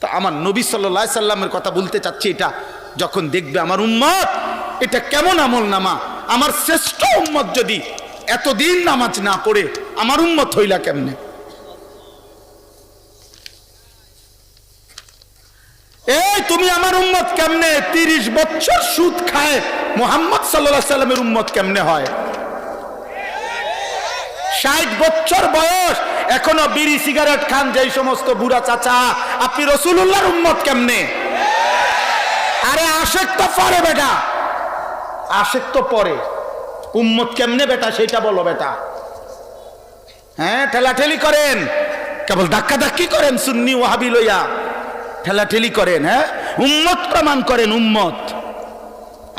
তা আমার নবী সাল্লাল্লাহু আলাইহি সাল্লামের কথা বলতে চাচ্ছি, এটা যখন দেখবে আমার উম্মত এটা কেমন আমল নামা, আমার শ্রেষ্ঠ উম্মত যদি এতদিন নামাজ না পড়ে আমার উম্মত হইলা কেমনে? এই তুমি আমার উম্মত কেমনে? 30 বছর সুদ খায় মুহাম্মদ সাল্লাল্লাহু আলাইহি সাল্লামের উম্মত কেমনে হয়? 60 বছর বয়স এখনো বিড়ি সিগারেট খান যেই সমস্ত বুড়া চাচা, আপনি রাসূলুল্লাহর উম্মত কেমনে? আরে আশেক তো পরে বেটা, আশেক তো পরে, উম্মত কেমনে বেটা সেটা বলো বেটা। হ্যাঁ, ঠেলাঠেলি করেন, কেবল ধাক্কা ধাক্কি করেন সুন্নি ওয়াহাবি লইয়া, ঠেলাঠেলি করেন। হ্যাঁ, উম্মত প্রমাণ করেন উম্মত।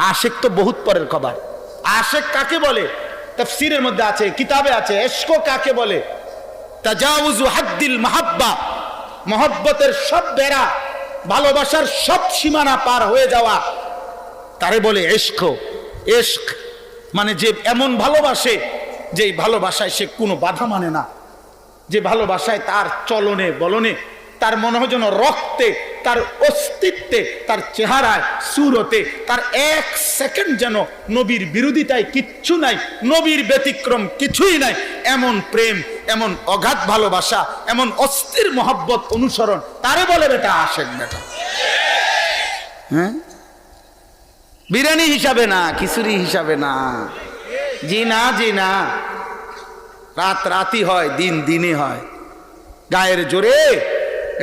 আশেক তো বহুত পরের খবর। আশেক কাকে বলে? তাফসীরের মধ্যে আছে, কিতাবে আছে। ইশক কাকে বলে? তাজাউযু হাদ্দিল মাহাব্বা, মহব্বতের সব বেড়া, ভালোবাসার সব সীমানা পার হয়ে যাওয়া, তারে বলে ইশক। ইশক মানে যে এমন ভালোবাসে যে ভালোবাসায় সে কোনো বাধা মানে না, যে ভালোবাসায় তার চলনে বলনে, তার মনে হয় যেন রক্তে, তার অস্তিত্বে, তার চেহারায়, সুরতে, তার এক সেকেন্ড যেন নবীর বিরোধিতায় কিচ্ছু নাই, নবীর ব্যতিক্রম কিছুই নাই। এমন প্রেম, এমন অগাধ ভালোবাসা, এমন অস্থির মহব্বত অনুসরণ, তারে বলে বেটা আশেক বেটা। হ্যাঁ, বিরিয়ানি হিসাবে না, খিচুড়ি হিসাবে না, জি না, জি না। রাত রাতি হয়, দিন দিনে হয়। গায়ের জোরে,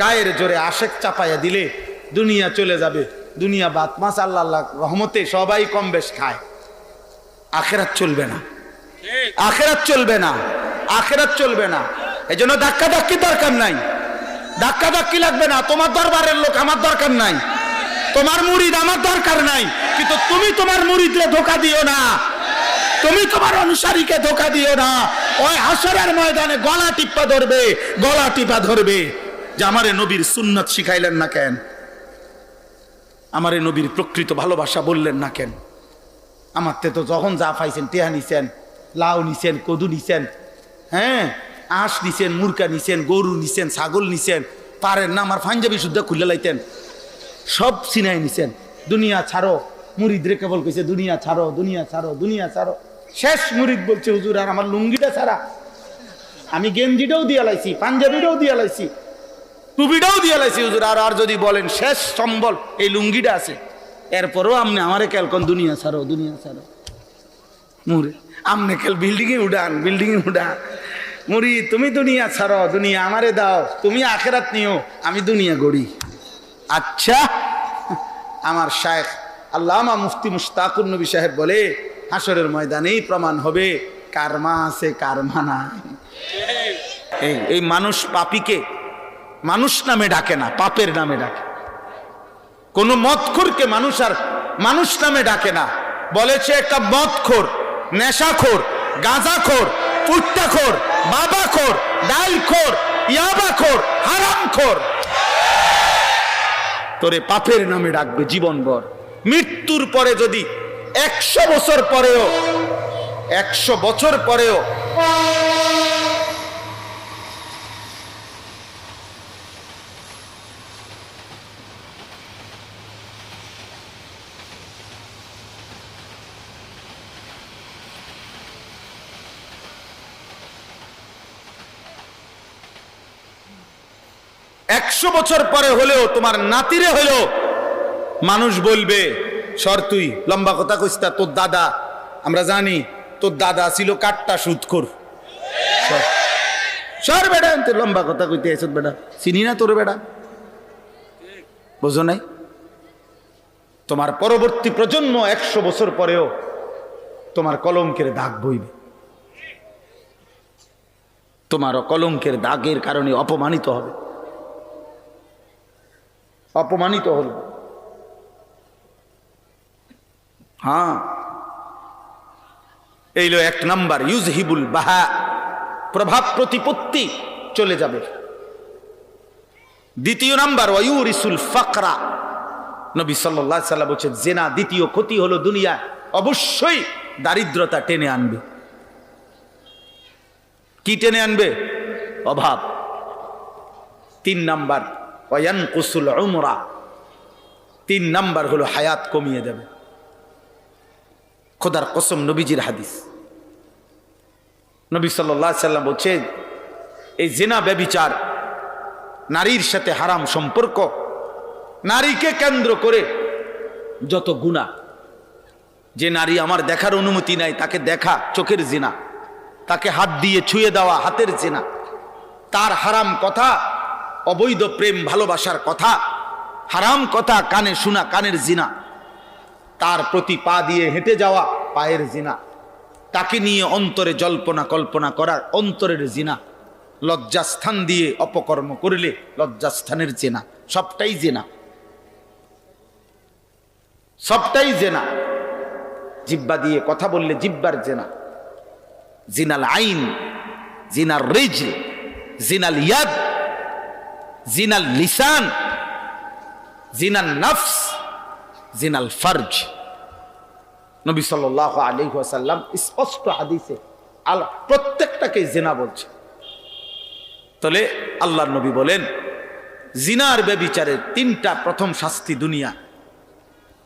গায়ের জোরে আশেক চাপাইয়া দিলে দুনিয়া চলে যাবে। দুনিয়া বাত মাস আল্লাহ আল্লাহ রহমতে সবাই কম বেশ খায়, আখেরাত চলবে না, আখেরাত চলবে না, আখেরাত চলবে না। এই জন্য ধাক্কা ধাক্কি দরকার নাই, ধাক্কা ধাক্কি লাগবে না। তোমার দরবারের লোক আমার দরকার নাই, তোমার মুরিদ আমার দরকার নাই, কিন্তু তুমি তোমার মুরিদকে ধোঁকা দিও না, তুমি তোমার অনুসারীকে ধোঁকা দিও না। ওই হাসরের ময়দানে গলা টিপা ধরবে, গলা টিপা ধরবে যে আমারে নবীর সুন্নাত শিখাইলেন না কেন, আমারে নবীর প্রকৃত ভালোবাসা বললেন না কেন। আমার তো যখন যা পাইছেন, টেহা নিছেন, লাউ নিছেন, কদু নিছেন, হ্যাঁ, আঁশ নিছেন, মুরকা নিছেন, গরু নিছেন, ছাগল নিছেন, পারেন না আমার পাঞ্জাবি শুদ্ধ খুলে লাইতেন, সব চিনাই নিছেন। দুনিয়া ছাড়ো, মুরিদ রে কেবল কইছে দুনিয়া ছাড়ো, দুনিয়া ছাড়ো, দুনিয়া ছাড়ো। শেষ মুরিদ বলছে হুজুর আর আমার লুঙ্গিটা ছাড়া, আমি গেঞ্জিটাও দিয়ে লাইছি, পাঞ্জাবিটাও দিয়ে লাইছি, টুপিটাও দিয়ে লাইছি হুজুর, আর যদি বলেন শেষ সম্বল এই লুঙ্গিটা আছে, এরপরও আমনে আমারে কেলকন দুনিয়া ছাড়ো, দুনিয়া ছাড়ো। মুরিদ আমনে কেল বিল্ডিং এ উড়ান, বিল্ডিং এ উড়ান। মুরিদ তুমি দুনিয়া ছাড়ো, দুনিয়া আমারে দাও, তুমি আখেরাত নিও, আমি দুনিয়া গড়ি। আচ্ছা, আমার শায়েখ আল্লামা মুফতি মুশতাকুর নবী সাহেব বলে হাসরের ময়দানেই প্রমাণ হবে কার মা আছে কার মা নাই। এই মানুষ পাপীকে মানুষ নামে ডাকে না, পাপের নামে ডাকে। কোন মদখোরকে মানুষ আর মানুষ নামে ডাকে না, বলেছে একটা মদখোর, নেশাখোর, গাঁজাখোর, পুট্টাখোর, বাবাখোর, ডালখোর, ইয়াবাখোর, হারামখোর, তোরে পাপের নামে ডাকবে জীবনভর। মৃত্যুর পরে যদি 100 বছর পরেও, 100 বছর পরেও হলেও তোমার নাতিরে হলেও মানুষ বলবে সর, তুই লম্বা কথা কইস তা, তোর দাদা, আমরা জানি তোর দাদা ছিল কাট্টা সুদখোর, সর বেটা, তোর লম্বা কথা কইতে আইছ বেটা, চিনি না তোর বেটা, বুঝো নাই? তোমার পরবর্তী প্রজন্ম 100 বছর পরেও তোমার কলঙ্কের দাগ বইবে, তোমার কলঙ্কের দাগের কারণে অপমানিত হবে, অপমানিত হল। হ্যাঁ, এইলো 1 নাম্বার, ইউজহিবুল বাহা, প্রভাব প্রতিপত্তি চলে যাবে। 2 নাম্বার, ওয়ায়ুরিসুল ফাকরা, নবী সাল্লাল্লাহু আলাইহি ওয়াসাল্লাম বলেছেন জিনা দ্বিতীয় ক্ষতি হলো দুনিয়া অবশ্যই দারিদ্রতা টেনে আনবে। কি টেনে আনবে? অভাব। 3 নাম্বার, ওয়া ইয়ানকুসুল উমরা, 3 নাম্বার হলো হায়াত কমিয়ে দেবে। খোদার কসম, নবীজির হাদিস। নবী সাল্লাল্লাহু আলাইহি সাল্লাম বলছে, এই জিনা, ব্যভিচার, নারীর সাথে হারাম সম্পর্ক, নারীকে কেন্দ্র করে যত গুনাহ, যে নারী আমার দেখার অনুমতি নাই তাকে দেখা, চোখের জিনা, তাকে হাত দিয়ে ছুঁয়ে দেওয়া, হাতের জিনা, তার হারাম কথা, অবৈধ প্রেম ভালোবাসার কথা, হারাম কথা কানে শোনা, কানের জিনা, তার প্রতি পা দিয়ে হেঁটে যাওয়া, পায়ের জিনা, তাকে নিয়ে অন্তরে জল্পনা কল্পনা করা, অন্তরের জিনা, লজ্জাস্থান দিয়ে অপকর্ম করলে লজ্জাস্থানের জিনা, সবটাই জিনা, সবটাই জিনা। জিহ্বা দিয়ে কথা বললে জিহ্বার জিনা, জিনাল আইন, জিনাল রিজল, জিনাল ইয়াদ, জিনাল লিসান, জিনাল নফস, জিনাল ফরজ। নবী সাল্লাল্লাহু আলাইহি ওয়াসাল্লাম স্পষ্ট হাদিসে প্রত্যেকটাকে জিনা বলছে। তাহলে আল্লাহর নবী বলেন, জিনার ব্যভিচারের 3টা প্রথম শাস্তি দুনিয়া,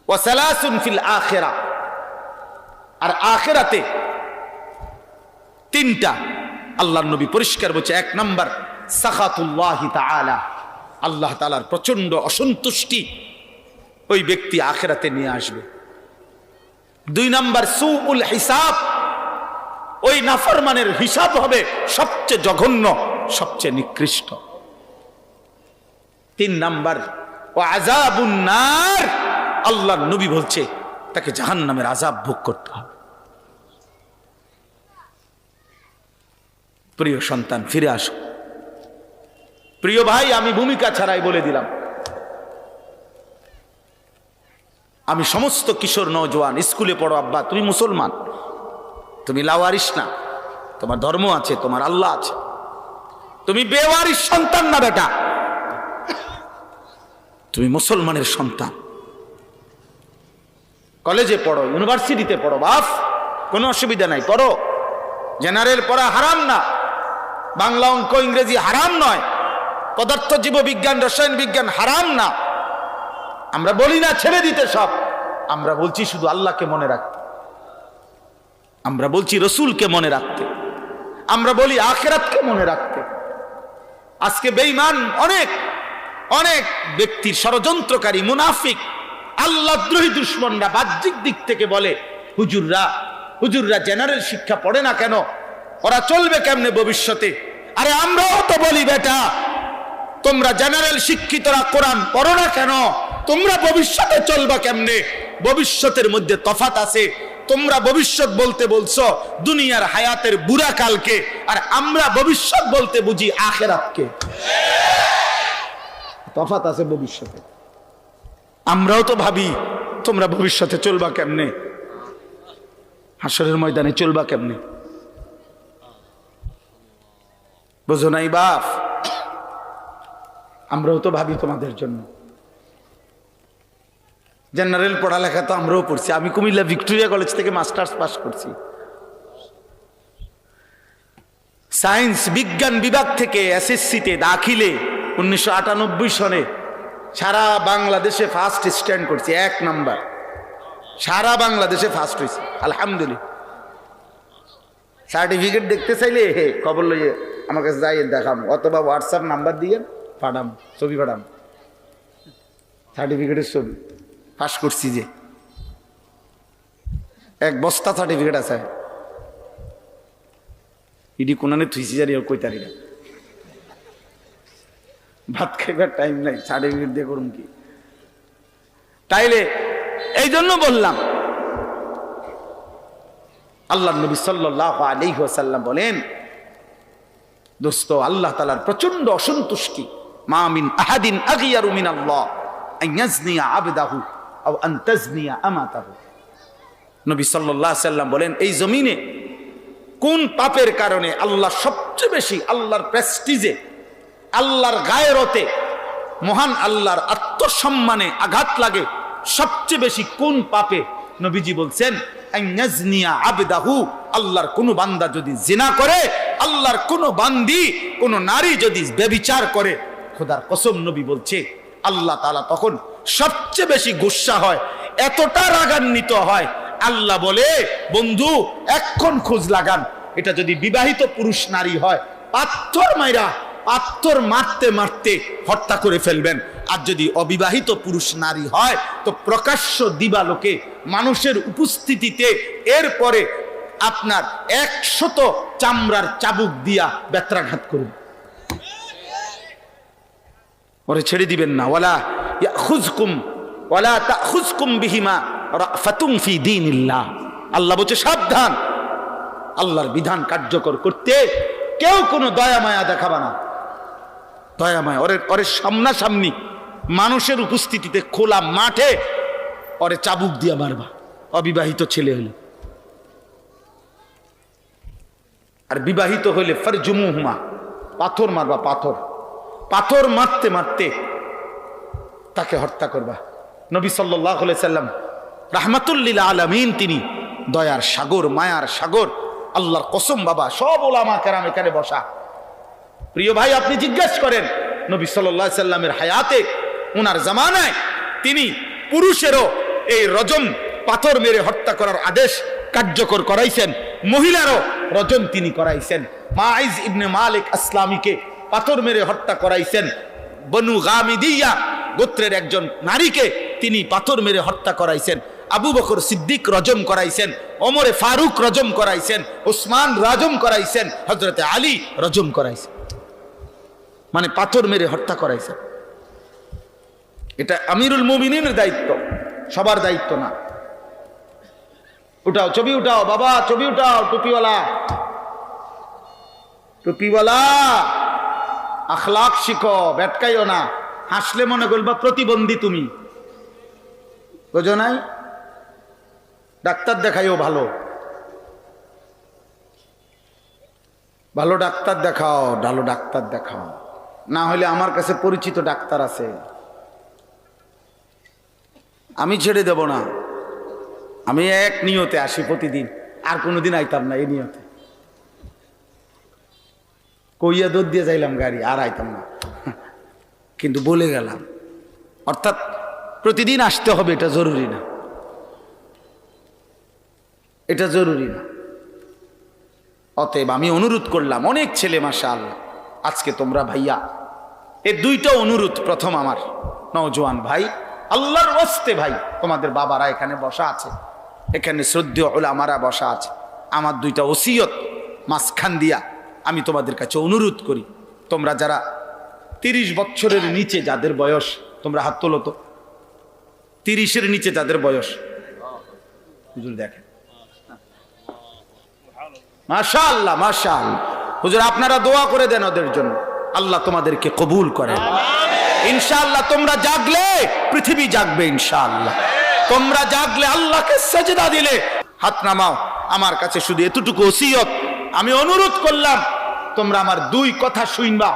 ওয়া সালাসুন ফিল আখিরাহ, আর আখিরাতে 3টা আল্লাহর নবী পরিষ্কার বলছে। 1 নাম্বার সাখাতুল্লাহি তাআলা, আল্লাহ তাআলার প্রচন্ড অসন্তুষ্টি ওই ব্যক্তি আখিরাতে নিয়ে আসবে। 2 নাম্বার সুউল হিসাব, ওই নাফরমানের হিসাব হবে সবচেয়ে জঘন্য, সবচেয়ে নিকৃষ্ট। 3 নাম্বার ওয়া আযাবুন নার, আল্লাহর নবী বলছে তাকে জাহান্নামের আযাব ভোগ করতে হবে। প্রিয় সন্তান, ফিরে আসো। প্রিয় ভাই, আমি ভূমিকা ছাড়াই বলে দিলাম, আমি সমস্ত কিশোর নওজোয়ান, স্কুলে পড়ো আব্বা, তুমি মুসলমান, তুমি লাওয়ারিস না, তোমার ধর্ম আছে, তোমার আল্লাহ আছে, তুমি বেওয়ারিস সন্তান না বেটা, তুমি মুসলমানের সন্তান। কলেজে পড়ো, ইউনিভার্সিটিতে পড়ো, বাপ, কোনো অসুবিধা নাই, পড়ো। জেনারেল পড়া হারাম না, বাংলা, অঙ্ক, ইংরেজি হারাম নয়, পদার্থ জীববিজ্ঞান, রসায়ন বিজ্ঞান হারাম না। আমরা বলি না ছেড়ে দিতে সব, আমরা বলছি শুধু আল্লাহকে মনে রাখতে, আমরা বলছি রসুলকে মনে রাখতে, আমরা বলি আখিরাতকে মনে রাখতে। আজকে বেঈমান অনেক অনেক ব্যক্তির ষড়যন্ত্রকারী মুনাফিক আল্লাহদ্রোহী দুশমনরা বাহ্যিক দিক থেকে বলে, হুজুররা জেনারেল শিক্ষা পড়ে না কেন, ওরা চলবে কেমনে ভবিষ্যতে? আরে আমরাও তো বলি বেটা, তোমরা জেনারেল শিক্ষিতরা কোরআন পড়ো না কেন, তোমরা ভবিষ্যতে চলবা কেমনে? ভবিষ্যতের মধ্যে তফাত আছে। তোমরা ভবিষ্যৎ বলতে বলছো দুনিয়ার হায়াতের বুড়া কালকে, আর আমরা ভবিষ্যৎ বলতে বুঝি আখিরাতকে। তফাত আছে ভবিষ্যতে। আমরাও তো ভাবি তোমরা ভবিষ্যতে চলবা কেমনে, হাসরের ময়দানে চলবা কেমনে, বুঝো নাই বাপ? আমরাও তো ভাবি তোমাদের জন্য। জেনারেল পড়ালেখা তো আমরাও পড়ছি, আমি কুমিল্লা ভিক্টোরিয়া কলেজ থেকে মাস্টার্স পাস করছি। সায়েন্স বিজ্ঞান বিভাগ থেকে এসএসসিতে দাখিলে 1998 সনে সারা বাংলাদেশে ফার্স্ট স্ট্যান্ড করছি, 1 নাম্বার, সারা বাংলাদেশে ফার্স্ট হয়েছি আলহামদুলিল্লাহ। সার্টিফিকেট দেখতে চাইলে খবর লইয়ে আমার কাছে যাই দেখাম, অথবা হোয়াটসঅ্যাপ নাম্বার দিয়ে পাঠাম, ছবি পাঠাম, সার্টিফিকেটের ছবি, পাস করছি যে 1 বস্তা সার্টিফিকেট আছে। ইডি কোনানে থুইছি জানি কই তারি না, ভাত খাইবার টাইম নাই, সার্টিফিকেট দিয়ে করুন কি? তাইলে এই জন্য বললাম, আল্লাহ নবী সাল্লাল্লাহু আলাইহি ওয়াসাল্লাম বলেন, দোস্ত, আল্লাহ তাআলার প্রচন্ড অসন্তুষ্টি। মা মিন আহাদিন আগিয়ারু মিনাল্লাহ আন ইয়াজনিয়া আবদাহু আও আন তাজনিয়া আমাতাহু। নবী সাল্লাল্লাহু আলাইহি ওয়াসাল্লাম বলেন, এই জমিনে কোন পাপের কারণে আল্লাহ সবচেয়ে বেশি, আল্লাহর প্রেস্টিজে, আল্লাহর গায়রতে, মহান আল্লাহর আত্মসম্মানে আঘাত লাগে সবচেয়ে বেশি কোন পাপে? নবীজি বলছেন, আইয়াজনিয়া আবদাহু, আল্লাহর কোন বান্দা যদি জিনা করে, আল্লাহর কোন বান্দি, কোন নারী যদি ব্যভিচার করে, খোদার কসম নবী বলছে আল্লাহ তাআলা তখন সবচেয়ে বেশি গুসা হয়, এতটা রাগান্বিত হয়। আল্লাহ বলে বন্ধু এখন খোঁজ লাগান, এটা যদি বিবাহিত পুরুষ নারী হয় পাথর মারতে মারতে হত্যা করে ফেলবেন, আর যদি অবিবাহিত পুরুষ নারী হয় তো প্রকাশ্য দিবালোকে মানুষের উপস্থিতিতে এরপরে আপনার 100 চামড়ার চাবুক দিয়া বেত্রাঘাত করুন, ওরে ছেড়ে দিবেন না। ওয়ালা তাখুযকুম বিহিমা রাফাতুন ফি দীনিল্লাহ, আল্লাহ বলছে সাবধান, আল্লাহর বিধান কার্যকর করতে কেউ কোনো দয়া মায়া দেখাবা না। দয়া মায়া ওরে সামনাসামনি মানুষের উপস্থিতিতে খোলা মাঠে ওরে চাবুক দিয়া মারবা, অবিবাহিত ছেলে হলে। আর বিবাহিত হইলে ফারজুমুহুমা, পাথর মারবা, পাথর মারতে মারতে তাকে হত্যা করবা। নবী সাল্লাল্লাহু আলাইহি সাল্লাম রাহমাতুল লিল আলামিন, তিনি দয়ার সাগর, মায়ার সাগর। আল্লাহর কসম বাবা, সব ওলামা কেরাম এখানে বসা, প্রিয় ভাই আপনি জিজ্ঞেস করেন নবী সাল্লাল্লাহু আলাইহি সাল্লামের হায়াতে, ওনার জামানায় তিনি পুরুষেরও এই রজম পাথর মেরে হত্যা করার আদেশ কার্যকর করাইছেন, মহিলারও রজম তিনি করাইছেন। মাইজ ইবনে মালিক আসলামীকে পাথর মেরে হত্যা করাইছেন। বনু গামিদিয়া গোত্রের একজন নারীকে তিনি পাথর মেরে হত্যা করাইছেন। আবু বকর সিদ্দিক রজম করাইছেন, ওমরে ফারুক রজম করাইছেন, উসমান রজম করাইছেন, হযরতে আলী রজম করাইছেন, মানে পাথর মেরে হত্যা করাইছেন। এটা আমিরুল মুমিনিনের দায়িত্ব, সবার দায়িত্ব না। উঠাও ছবি, উঠাও বাবা ছবি উঠাও, টুপিওয়ালা আখলাক শিখো, বেটকাইও না। হাসলে মনে করবা প্রতিবন্ধী তুমি, বুঝো নাই? ডাক্তার দেখাইও, ভালো ডাক্তার দেখাও, না হলে আমার কাছে পরিচিত ডাক্তার আছে, আমি ছেড়ে দেব না। আমি এক নিয়তে আসি প্রতিদিন, আর কোনোদিন আইতাম না এই নিয়তে। কইয়া দৌড় দিয়ে যাইলাম গাড়ি, আর আইতাম না, কিন্তু বলে গেলাম। অর্থাৎ প্রতিদিন আসতে হবে এটা জরুরি না, এটা জরুরি না। অতএব আমি অনুরোধ করলাম, অনেক ছেলে মাশাআল্লাহ আজকে তোমরা ভাইয়া, এই দুইটা অনুরোধ। প্রথম আমার নওজোয়ান ভাই, আল্লাহর ওয়াস্তে ভাই, তোমাদের বাবারা এখানে বসা আছে, এখানে শ্রদ্ধেয় উলামারা বসা আছে, আমার দুইটা ওসিয়ত মাঝখান দিয়া আমি তোমাদের কাছে অনুরোধ করি, তোমরা যারা 30 বছরের নিচে যাদের বয়স, তোমরা হাত তোলো তো। 30-এর নিচে যাদের বয়স, হুজুর দেখেন, মাশাআল্লাহ মাশাআল্লাহ। হুজুর আপনারা দোয়া করে দেন ওদের জন্য, আল্লাহ তোমাদেরকে কবুল করেন ইনশাআল্লাহ। তোমরা জাগলে পৃথিবী জাগবে ইনশাআল্লাহ। তোমরা জাগলে, আল্লাহকে সেজদা দিলে, হাত নামাও। আমার কাছে শুধু এতটুকু ওসিয়ত, আমি অনুরোধ করলাম তোমরা আমার 2 কথা শুনবা।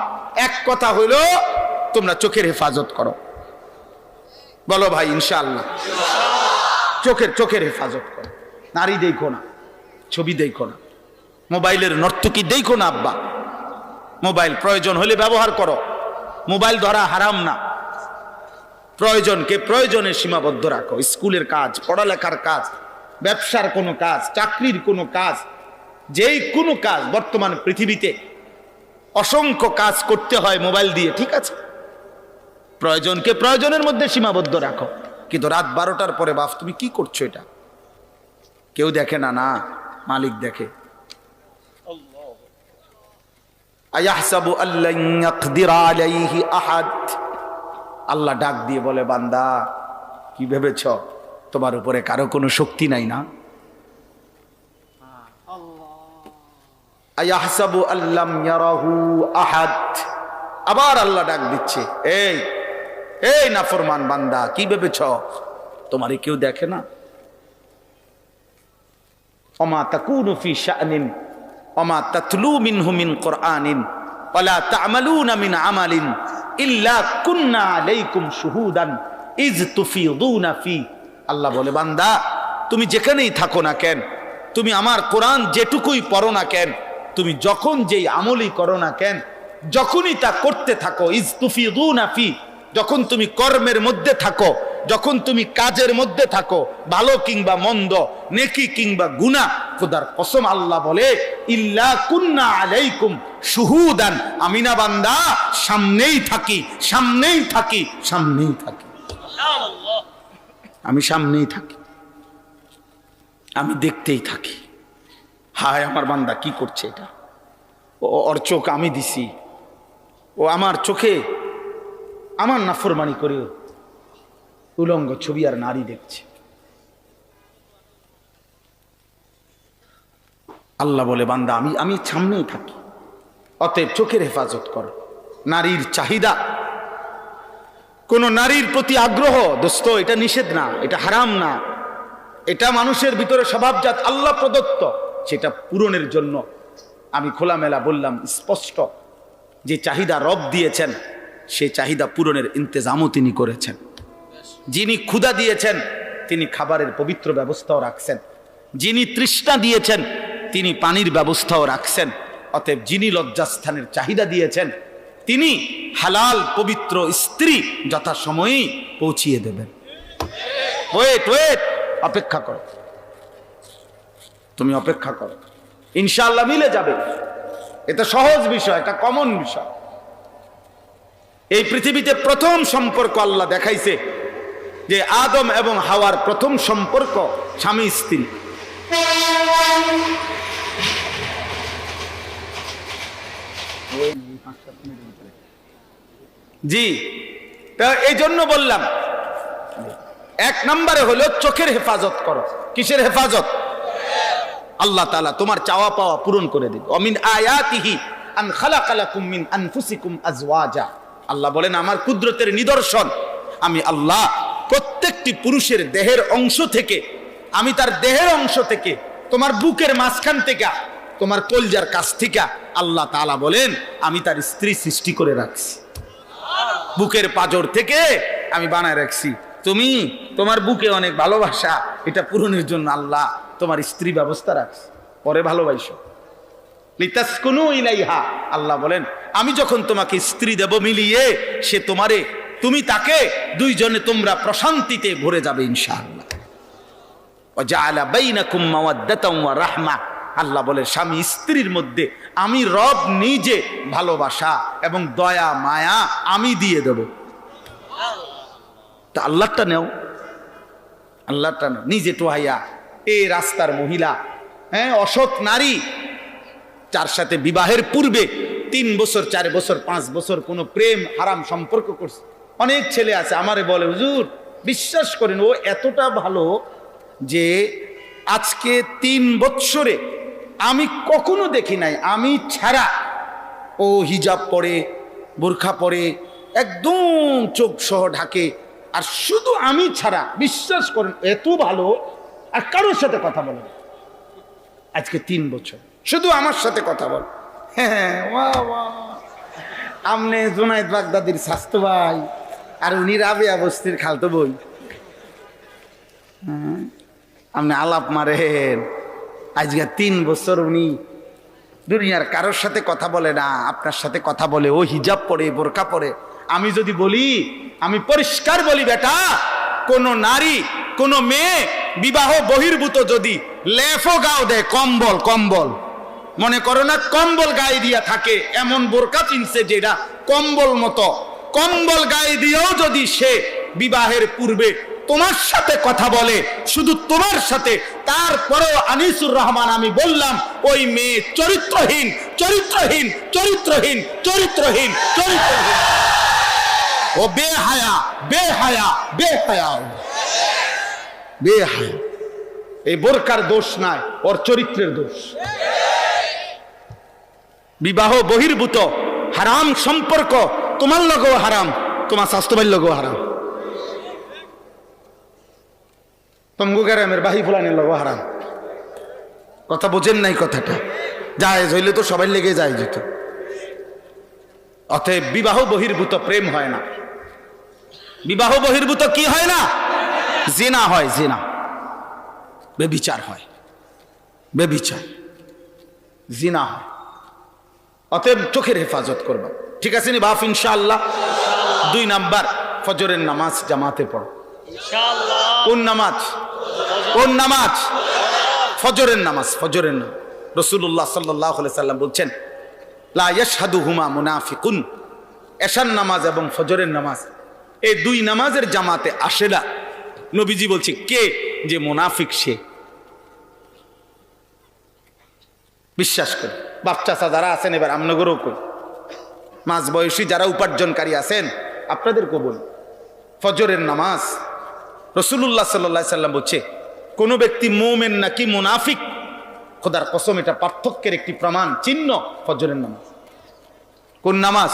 এক কথা হইলো তোমরা চোখের হেফাজত করো, বলো ভাই ইনশাআল্লাহ। চোখের হেফাজত করো, নারী দেখো না, ছবি দেখো না, মোবাইলের নর্তকী দেখো না আব্বা। মোবাইল প্রয়োজন হলে ব্যবহার করো, মোবাইল ধরা হারাম না। প্রয়োজনকে প্রয়োজনে সীমাবদ্ধ রাখো। স্কুলের কাজ, পড়ালেখার কাজ, ব্যবসার কোনো কাজ, চাকরির কোনো কাজ, যেই কোনো কাজ, বর্তমান পৃথিবীতে অসংখ্য কাজ করতে হয় মোবাইল দিয়ে, ঠিক আছে? প্রয়োজনকে প্রয়োজনের মধ্যে সীমাবদ্ধ রাখো, কিন্তু রাত 12টার পরে বাপ তুমি কি করছো? এটা কেউ দেখে না, না মালিক দেখে। আয়াহসাবু আল্লান ইয়াকদির আলাইহি আহাদ, আল্লাহ ডাক দিয়ে বলে, বান্দা কি ভেবেছ তোমার উপরে কারো কোনো শক্তি নাই না? আয়াহসাবু আল্লাম ইয়ারাহু আহাদ, আবার আল্লাহ ডাক দিচ্ছে, এই নাফরমান বান্দা কি ভেবেছ তোমারে কেউ দেখে না? ওমা তাকুনু ফি শাআনিন ওমা তাতলু মিনহু মিন কুরআনিন ওয়ালা তা'মালুনা মিন আমালিন ইল্লা কুন্না আলাইকুম শুহুদান ইজ তুফিদুনা ফি। আল্লাহ বলে, বান্দা তুমি যেখানেই থাকো না কেন, তুমি আমার কোরআন যেটুকুই পড়ো না কেন, তুমি যখন যেই আমলই করো না কেন, যখনই তা করতে থাকো, ইজতুফিদুনা ফি, যখন তুমি কর্মের মধ্যে থাকো, যখন তুমি কাজের মধ্যে থাকো, ভালো কিংবা মন্দ, নেকি কিংবা গুনাহ, খোদার কসম আল্লাহ বলে ইল্লা কুন্না আলাইকুম শুহুদান, আমি না বান্দা সামনেই থাকি, সামনেই থাকি, সামনেই থাকি, আমি সামনেই থাকি, আমি দেখতেই থাকি। হায় আমার বান্দা কি করছে এটা, ওর চোখ আমি দিছি, ও আমার চোখে আমার নাফরমানি করে উলঙ্গ ছবি আর নারী দেখছে। আল্লাহ বলে বান্দা আমি সামনেই থাকি, অতএব চোখের হেফাজত করো। নারীর চাহিদা, কোন নারীর প্রতি আগ্রহ, দোস্ত এটা নিষেধ না, এটা হারাম না, এটা মানুষের ভিতরে স্বভাবজাত, আল্লাহ প্রদত্ত, সেটা পূরণের জন্য আমি খোলামেলা বললাম স্পষ্ট যে চাহিদা রব দিয়েছেন, সেই চাহিদা পূরণের ইন্তজামও তিনি করেছেন। যিনি ক্ষুধা দিয়েছেন তিনি খাবারের পবিত্র ব্যবস্থাও রাখছেন, যিনি তৃষ্ণা দিয়েছেন তিনি পানির ব্যবস্থাও রাখছেন। অতএব যিনি লজ্জাস্থানের চাহিদা দিয়েছেন তিনি হালাল পবিত্র স্ত্রী যথাসময়েই পৌঁছিয়ে দেবেন। ওয়েট ওয়েট, অপেক্ষা করো, তুমি অপেক্ষা করো, ইনশাআল্লাহ মিলে যাবে। এটা সহজ বিষয়, এটা কমন বিষয়। এই পৃথিবীতে প্রথম সম্পর্ক আল্লাহ দেখাইছে যে আদম এবং হাওয়ার প্রথম সম্পর্ক স্বামী স্ত্রী। জি, এই জন্য বললাম এক নম্বরে হলো চোখের হেফাজত করো। কিসের হেফাজত? আল্লাহ তাআলা তোমার চাওয়া পাওয়া পূরণ করে দিবে। অমিন আয়াতিহি আন খালাকা লাকুম মিন আনফুসিকুম আজওয়াজা, আল্লাহ বলেন আমার কুদরতের নিদর্শন, আমি আল্লাহ প্রত্যেকটি পুরুষের দেহের অংশ থেকে, আমি তার দেহের অংশ থেকে, তোমার বুকের মাঝখান থেকে, তোমার কলজার কাছ থেকে আল্লাহ তাআলা বলেন আমি তার স্ত্রী সৃষ্টি করে রাখছি। বুকের পাঁজর থেকে আমি বানায় রাখছি। তুমি তোমার বুকে অনেক ভালোবাসা, এটা পূরণের জন্য আল্লাহ তোমার স্ত্রী ব্যবস্থা রাখছে। পরে ভালোবাসো, লিতাসকুনু ইলাইহা, আল্লাহ বলেন আমি যখন তোমাকে স্ত্রী দেব মিলিয়ে, সে তোমারে, তুমি তাকে, দুইজনে তোমরা প্রশান্তিতে ভরে যাবে ইনশাআল্লাহ। ওয়া জাআলা বাইনাকুম মাওয়াদ্দাতাও ওয়া রাহমা, আল্লাহ বলে স্বামী স্ত্রীর মধ্যে আমি রব নিজে ভালোবাসা এবং দয়া মায়া আমি দিয়ে দেব। তা আল্লাহটা নেও, আল্লাহটা নেও। নিজে টোহাইয়া এই রাস্তার মহিলা, হ্যাঁ, অসৎ নারী, যার সাথে বিবাহের পূর্বে 3 বছর 4 বছর 5 বছর কোনো প্রেম হারাম সম্পর্ক করছে। অনেক ছেলে আছে আমারে বলে হুজুর বিশ্বাস করেন ও এতটা ভালো যে আজকে 3 বছরে আমি কখনো দেখি নাই আমি ছাড়া, ও হিজাব পরে, বোরখা পরে, একদম চোখ সহ ঢাকে, আর শুধু আমি ছাড়া, বিশ্বাস করেন এত ভালো আর কারোর সাথে কথা বলে না। আজকে 3 বছর শুধু আমার সাথে কথা বল। হ্যাঁ, আমনে জুনায়েদ বাগদাদির স্বাস্থ্য ভাই, আর উনি রাবেয়া বস্তির খালতো বই। আপনি আলাপ মারেন, আজকে 3 বছর উনি দুনিয়ার কারোর সাথে কথা বলে না, আপনার সাথে কথা বলে। ও হিজাব পরে, বোরকা পরে। আমি যদি বলি, আমি পরিষ্কার বলি বেটা, কোন নারী, কোন মেয়ে বিবাহ বহির্ভূত যদি লেফো গাও দেয়, কম্বল, কম্বল মনে করো না, কম্বল গায়ে দিয়া থাকে, এমন বোরকা চিনছে যেটা কম্বল মতো, কম্বল গায়ে দিয়েও যদি সে বিবাহের পূর্বে তোমার সাথে কথা বলে, শুধু তোমার সাথে, তারপরেও আনিসুর রহমান আমি বললাম ওই মেয়ে চরিত্রহীন, চরিত্রহীন, চরিত্রহীন, চরিত্রহীন, চরিত্রহীন, ও বেহায়া, বেহায়া, বেহায়া, বেহায়া। এই বোরকার দোষ নাই, ওর চরিত্রের দোষ। বিবাহ বহির্ভূত হারাম সম্পর্ক তোমার লগেও হারাম, তোমার স্বাস্থ্যবাহীর লগেও হারাম, তমগু গ্রামের বাহি ফুলানের লগেও হারাম। কথা বোঝেন নাই কথাটা? জায়েজ হইলে তো সবাই লেগে যায় যেত। অতএব বিবাহ বহির্ভূত প্রেম হয় না। বিবাহ বহির্ভূত কি হয় না? জিনা হয়, জিনা, বেবিচার হয়, বেবিচার, জিনা হয়। অতএব চোখের হেফাজত করবা, ঠিক আছে নি বাপ? ইনশাআল্লাহ। 2 নাম্বার, ফজরের নামাজ জামাতে পড়ো। কোন নামাজ? কোন নামাজ? ফজরের নামাজ। ফজরের নামাজ রাসূলুল্লাহ সাল্লাল্লাহু আলাইহি সাল্লাম বলছেন, লা ইয়াশহাদুহুমা মুনাফিকুন। এশার নামাজ এবং ফজরের নামাজ, এই 2 নামাজের জামাতে আসে না। নবীজি বলছে, কে যে মুনাফিক সে। বিশ্বাস করে বাচ্চা যারা আছেন, এবার আমনগরও কই, মাঝ বয়সী যারা উপার্জনকারী আছেন, আপনাদেরকেও বলি, ফজরের নামাজ রাসূলুল্লাহ সাল্লাল্লাহু আলাইহি সাল্লাম বলছে, কোন ব্যক্তি মুমিন নাকি মুনাফিক, খোদার কসম এটা পার্থক্যের একটি প্রমাণ চিহ্ন ফজরের নামাজ। কোন নামাজ?